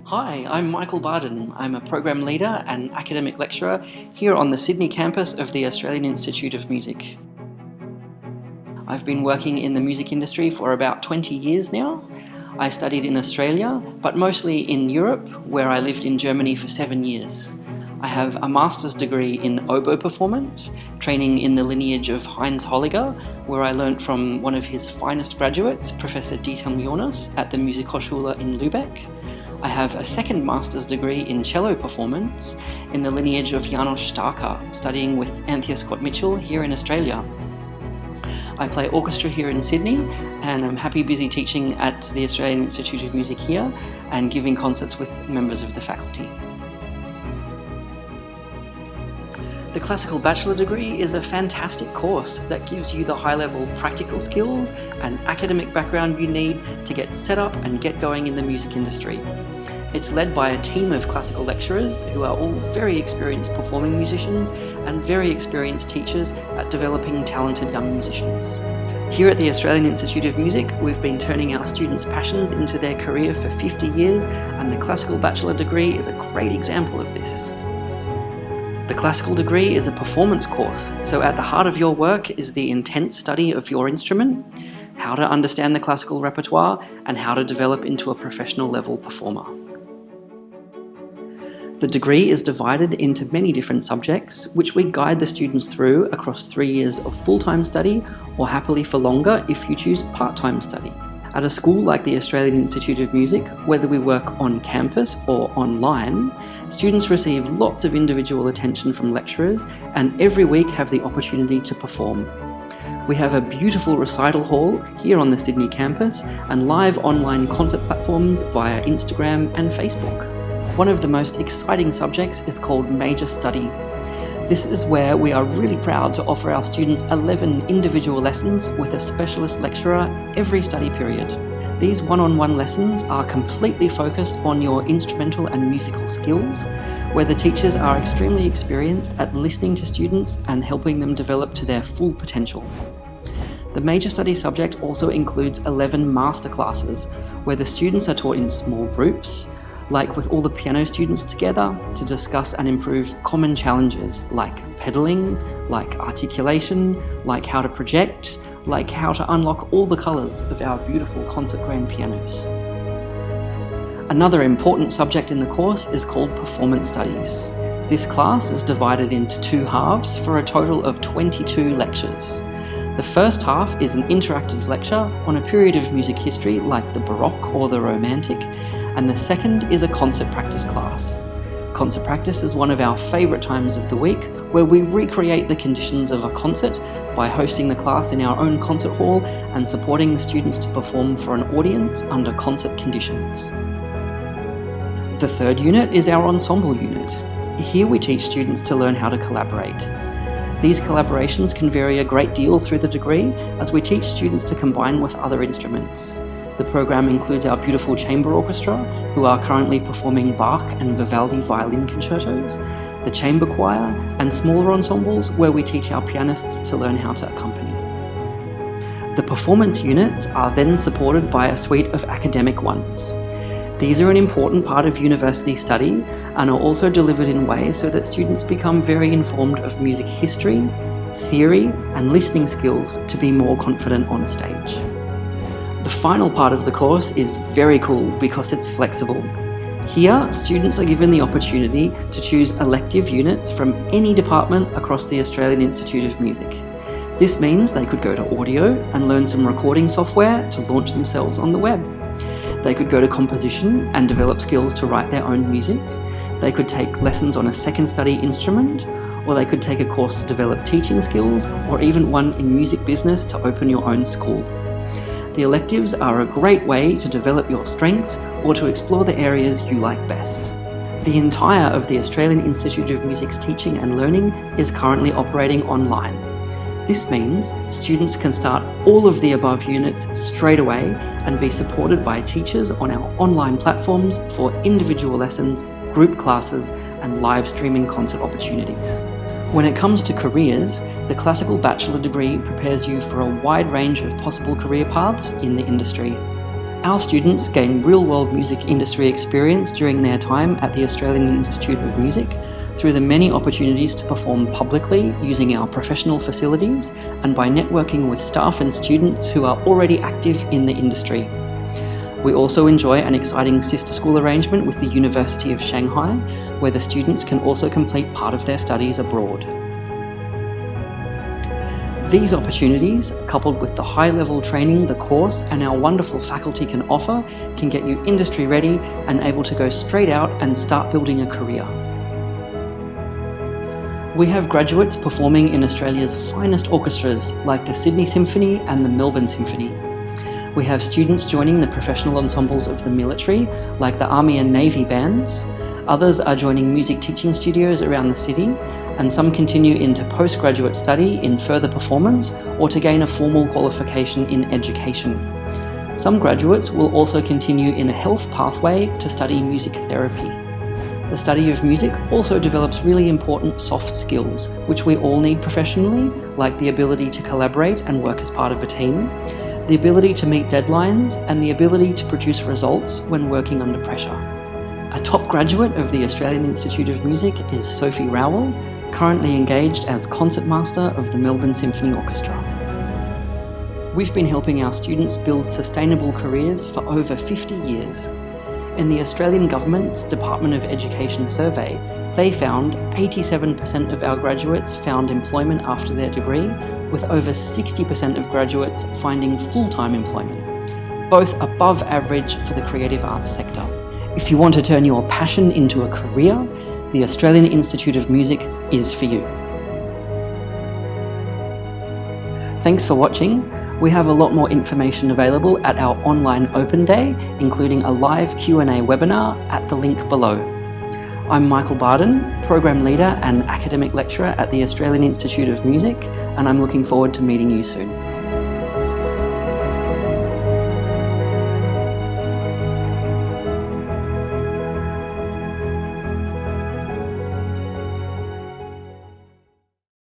Hi, I'm Michael Bardon. I'm a program leader and academic lecturer here on the Sydney campus of the Australian Institute of Music. I've been working in the music industry for about 20 years now. I studied in Australia, but mostly in Europe, where I lived in Germany for 7 years. I have a master's degree in oboe performance, training in the lineage of Heinz Holliger, where I learnt from one of his finest graduates, Professor Dieter Jonas, at the Musikhochschule in Lübeck. I have a second master's degree in cello performance in the lineage of Janos Starker, studying with Anthea Scott Mitchell here in Australia. I play orchestra here in Sydney, and I'm happy busy teaching at the Australian Institute of Music here and giving concerts with members of the faculty. The Classical Bachelor degree is a fantastic course that gives you the high-level practical skills and academic background you need to get set up and get going in the music industry. It's led by a team of classical lecturers who are all very experienced performing musicians and very experienced teachers at developing talented young musicians. Here at the Australian Institute of Music, we've been turning our students' passions into their career for 50 years, and the Classical Bachelor degree is a great example of this. The classical degree is a performance course, so at the heart of your work is the intense study of your instrument, how to understand the classical repertoire, and how to develop into a professional level performer. The degree is divided into many different subjects, which we guide the students through across 3 years of full-time study, or happily for longer if you choose part-time study. At a school like the Australian Institute of Music, whether we work on campus or online, students receive lots of individual attention from lecturers and every week have the opportunity to perform. We have a beautiful recital hall here on the Sydney campus and live online concert platforms via Instagram and Facebook. One of the most exciting subjects is called Major Study. This is where we are really proud to offer our students 11 individual lessons with a specialist lecturer every study period. These one-on-one lessons are completely focused on your instrumental and musical skills, where the teachers are extremely experienced at listening to students and helping them develop to their full potential. The major study subject also includes 11 masterclasses, where the students are taught in small groups, like with all the piano students together, to discuss and improve common challenges like pedaling, like articulation, like how to project, like how to unlock all the colours of our beautiful concert grand pianos. Another important subject in the course is called Performance Studies. This class is divided into 2 halves for a total of 22 lectures. The first half is an interactive lecture on a period of music history like the Baroque or the Romantic, and the second is a concert practice class. Concert practice is one of our favourite times of the week, where we recreate the conditions of a concert by hosting the class in our own concert hall and supporting the students to perform for an audience under concert conditions. The third unit is our ensemble unit. Here we teach students to learn how to collaborate. These collaborations can vary a great deal through the degree as we teach students to combine with other instruments. The program includes our beautiful chamber orchestra, who are currently performing Bach and Vivaldi violin concertos, the chamber choir, and smaller ensembles where we teach our pianists to learn how to accompany. The performance units are then supported by a suite of academic ones. These are an important part of university study and are also delivered in ways so that students become very informed of music history, theory, and listening skills to be more confident on stage. The final part of the course is very cool because it's flexible. Here, students are given the opportunity to choose elective units from any department across the Australian Institute of Music. This means they could go to audio and learn some recording software to launch themselves on the web. They could go to composition and develop skills to write their own music. They could take lessons on a second study instrument, or they could take a course to develop teaching skills, or even one in music business to open your own school. The electives are a great way to develop your strengths or to explore the areas you like best. The entire of the Australian Institute of Music's teaching and learning is currently operating online. This means students can start all of the above units straight away and be supported by teachers on our online platforms for individual lessons, group classes, and live streaming concert opportunities. When it comes to careers, the classical bachelor degree prepares you for a wide range of possible career paths in the industry. Our students gain real-world music industry experience during their time at the Australian Institute of Music through the many opportunities to perform publicly using our professional facilities and by networking with staff and students who are already active in the industry. We also enjoy an exciting sister school arrangement with the University of Shanghai, where the students can also complete part of their studies abroad. These opportunities, coupled with the high-level training the course and our wonderful faculty can offer, can get you industry ready and able to go straight out and start building a career. We have graduates performing in Australia's finest orchestras like the Sydney Symphony and the Melbourne Symphony. We have students joining the professional ensembles of the military, like the Army and Navy bands. Others are joining music teaching studios around the city, and some continue into postgraduate study in further performance or to gain a formal qualification in education. Some graduates will also continue in a health pathway to study music therapy. The study of music also develops really important soft skills, which we all need professionally, like the ability to collaborate and work as part of a team, the ability to meet deadlines, and the ability to produce results when working under pressure. A top graduate of the Australian Institute of Music is Sophie Rowell, currently engaged as concertmaster of the Melbourne Symphony Orchestra. We've been helping our students build sustainable careers for over 50 years. In the Australian Government's Department of Education survey, they found 87% of our graduates found employment after their degree, with over 60% of graduates finding full-time employment, both above average for the creative arts sector. If you want to turn your passion into a career, the Australian Institute of Music is for you. Thanks for watching. We have a lot more information available at our online open day, including a live Q&A webinar at the link below. I'm Michael Bardon, Program Leader and Academic Lecturer at the Australian Institute of Music, and I'm looking forward to meeting you soon.